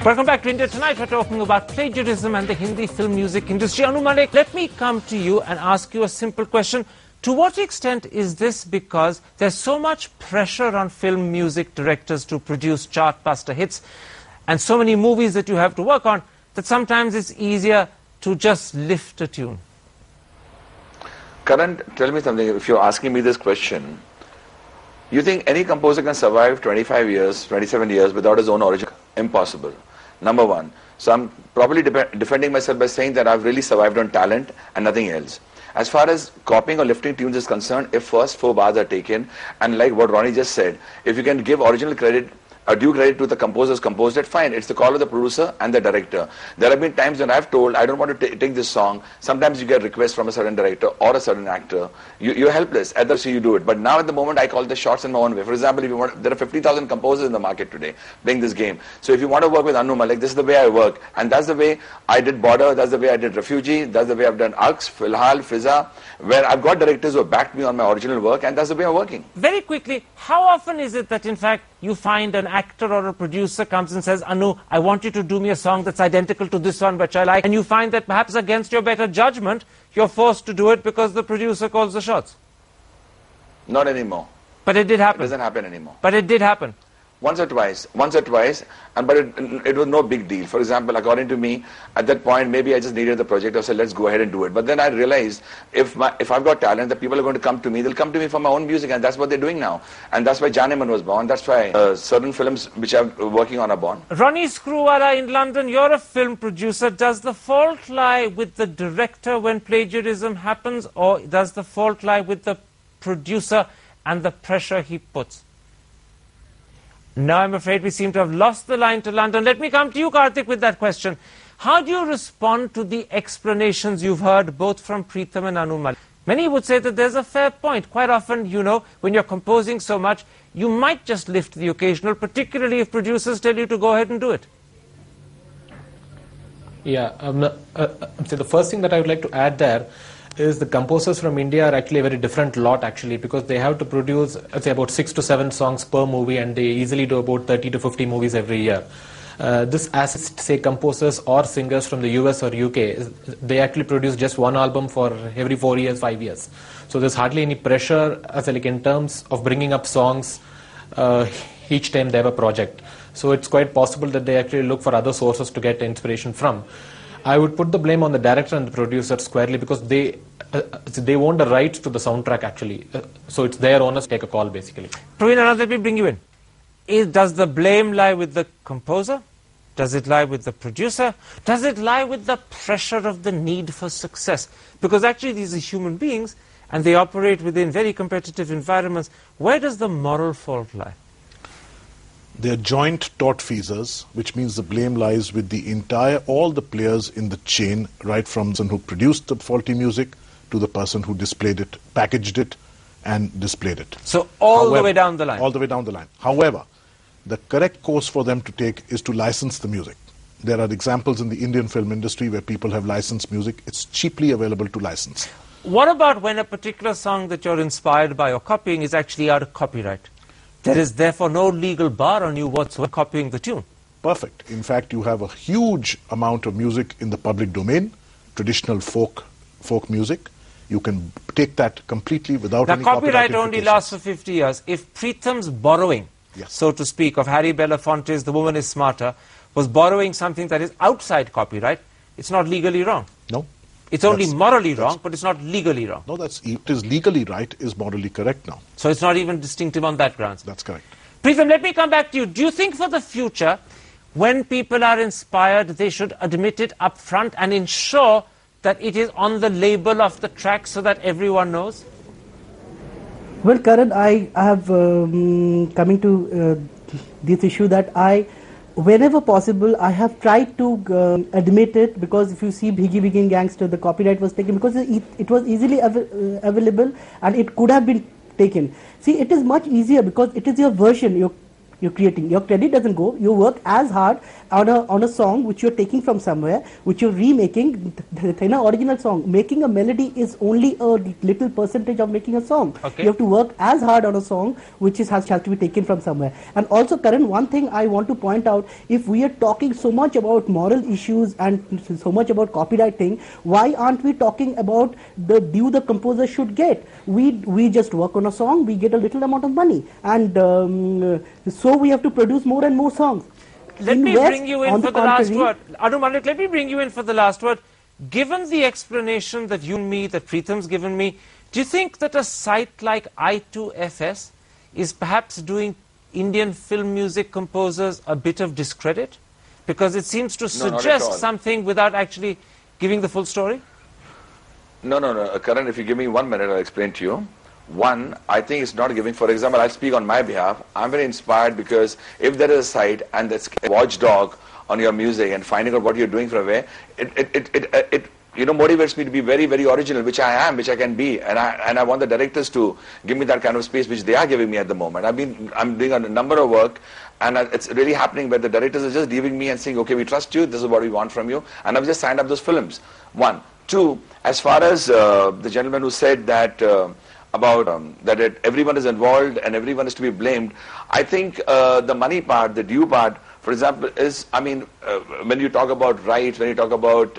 Welcome back to India Tonight. We're talking about plagiarism and the Hindi film music industry. Malik, let me come to you and ask you a simple question. To what extent is this because there's so much pressure on film music directors to produce chartbuster hits and so many movies that you have to work on that sometimes it's easier to just lift a tune? Karan, tell me something. If you're asking me this question, you think any composer can survive 25 years, 27 years without his own origin? Impossible. Number one. So I'm probably defending myself by saying that I've really survived on talent and nothing else. As far as copying or lifting tunes is concerned, if first 4 bars are taken, and like what Ronnie just said, if you can give original credit, due credit to the composers composed it, fine. It's the call of the producer and the director. There have been times when I've told, I don't want to take this song. Sometimes you get requests from a certain director or a certain actor. You're helpless. At the so you do it. But now at the moment, I call the shots in my own way. For example, if you want, there are 50,000 composers in the market today playing this game. So if you want to work with Malik, this is the way I work. And that's the way I did Border. That's the way I did Refugee. That's the way I've done Ux, Filhal, Fizza, where I've got directors who have backed me on my original work. And that's the way I'm working. Very quickly, how often is it that in fact you find an actor or a producer comes and says, Anu, I want you to do me a song that's identical to this one which I like, and you find that perhaps against your better judgment, you're forced to do it because the producer calls the shots? Not anymore. But it did happen. It doesn't happen anymore. But it did happen. Once or twice, but it was no big deal. For example, according to me, at that point, maybe I just needed the project. I said, let's go ahead and do it. But then I realized if I've got talent, the people are going to come to me. They'll come to me for my own music, and that's what they're doing now. And that's why Janeman was born. That's why certain films which I'm working on are born. Ronnie Screwala in London, you're a film producer. Does the fault lie with the director when plagiarism happens, or does the fault lie with the producer and the pressure he puts? Now I'm afraid we seem to have lost the line to London. Let me come to you, Karthik, with that question. How do you respond to the explanations you've heard both from Pritam and Malik? Many would say that there's a fair point. Quite often, you know, when you're composing so much, you might just lift the occasional, particularly if producers tell you to go ahead and do it. Yeah, so the first thing that I would like to add there is the composers from India are actually a very different lot actually, because they have to produce, let's say, about 6 to 7 songs per movie, and they easily do about 30 to 50 movies every year. This as say composers or singers from the US or UK, they actually produce just one album for every 4 years, 5 years. So there's hardly any pressure as like in terms of bringing up songs each time they have a project. So it's quite possible that they actually look for other sources to get inspiration from. I would put the blame on the director and the producer squarely, because they own the rights to the soundtrack actually. So it's their owners to take a call basically. Praveen Anand, let me bring you in. Does the blame lie with the composer? Does it lie with the producer? Does it lie with the pressure of the need for success? Because actually these are human beings and they operate within very competitive environments. Where does the moral fault lie? They're joint tortfeasors, which means the blame lies with all the players in the chain, right from the person who produced the faulty music to the person who displayed it, packaged it, and displayed it. So the way down the line? All the way down the line. However, the correct course for them to take is to license the music. There are examples in the Indian film industry where people have licensed music. It's cheaply available to license. What about when a particular song that you're inspired by or copying is actually out of copyright? There is therefore no legal bar on you whatsoever copying the tune. Perfect. In fact, you have a huge amount of music in the public domain, traditional folk music. You can take that completely without any copyright. The copyright only lasts for 50 years. If Pritam's borrowing, so to speak, of Harry Belafonte's The Woman is Smarter, was borrowing something that is outside copyright, it's not legally wrong. No. It's only morally wrong, but it's not legally wrong. No, it is legally right, is morally correct now. So it's not even distinctive on that grounds. That's correct. Pritam, let me come back to you. Do you think for the future, when people are inspired, they should admit it up front and ensure that it is on the label of the track so that everyone knows? Well, Karan, I have coming to this issue that whenever possible, I have tried to admit it, because if you see Bhigi Bhigi Gangster, the copyright was taken because it was easily available and it could have been taken. See, it is much easier because it is your version. you're creating. Your credit doesn't go. You work as hard on a song which you're taking from somewhere, which you're remaking in an original song. Making a melody is only a little percentage of making a song. Okay. You have to work as hard on a song which has to be taken from somewhere. And also, Karan, one thing I want to point out, if we are talking so much about moral issues and so much about copywriting, why aren't we talking about the due the composer should get? We just work on a song, we get a little amount of money, and so we have to produce more and more songs. Let me bring you in for the last word. Malik, let me bring you in for the last word. Given the explanation that you and me, that Pritam's given me, do you think that a site like ItwoFS is perhaps doing Indian film music composers a bit of discredit? Because it seems to suggest something without actually giving the full story? No. Karan, if you give me 1 minute, I'll explain to you. One, I think it's not giving. For example, I'll speak on my behalf. I'm very inspired because if there is a site and that's a watchdog on your music and finding out what you're doing from away, it motivates me to be very, very original, which I am, which I can be, and I want the directors to give me that kind of space, which they are giving me at the moment. I'm doing a number of work, and it's really happening where the directors are just leaving me and saying, okay, we trust you, this is what we want from you, and I've just signed up those films. One. Two, as far as the gentleman who said that everyone is involved and everyone is to be blamed, I think the money part, the due part, for example, is, when you talk about rights, when you talk about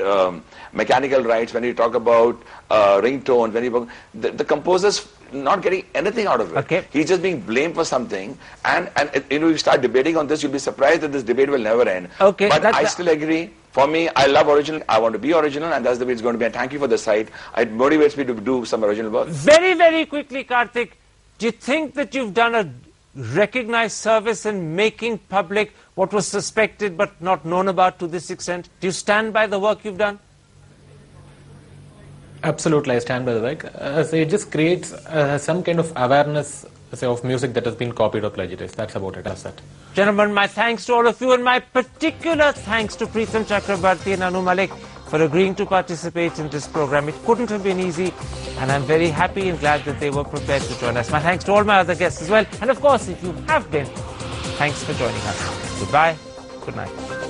mechanical rights, when you talk about ringtones, the composer's not getting anything out of it. Okay. He's just being blamed for something, and you start debating on this, you'll be surprised that this debate will never end. Okay, but I still agree. For me, I love original. I want to be original, and that's the way it's going to be. And thank you for the site. It motivates me to do some original work. Very, very quickly, Karthik, do you think that you've done a recognized service in making public what was suspected but not known about to this extent? Do you stand by the work you've done? Absolutely, I stand by the work. It just creates some kind of awareness of music that has been copied or plagiarized. That's about it. That's that. Gentlemen, my thanks to all of you, and my particular thanks to Pritam Chakravarty and Malik for agreeing to participate in this program. It couldn't have been easy, and I'm very happy and glad that they were prepared to join us. My thanks to all my other guests as well. And of course, if you have been, thanks for joining us. Goodbye. Good night.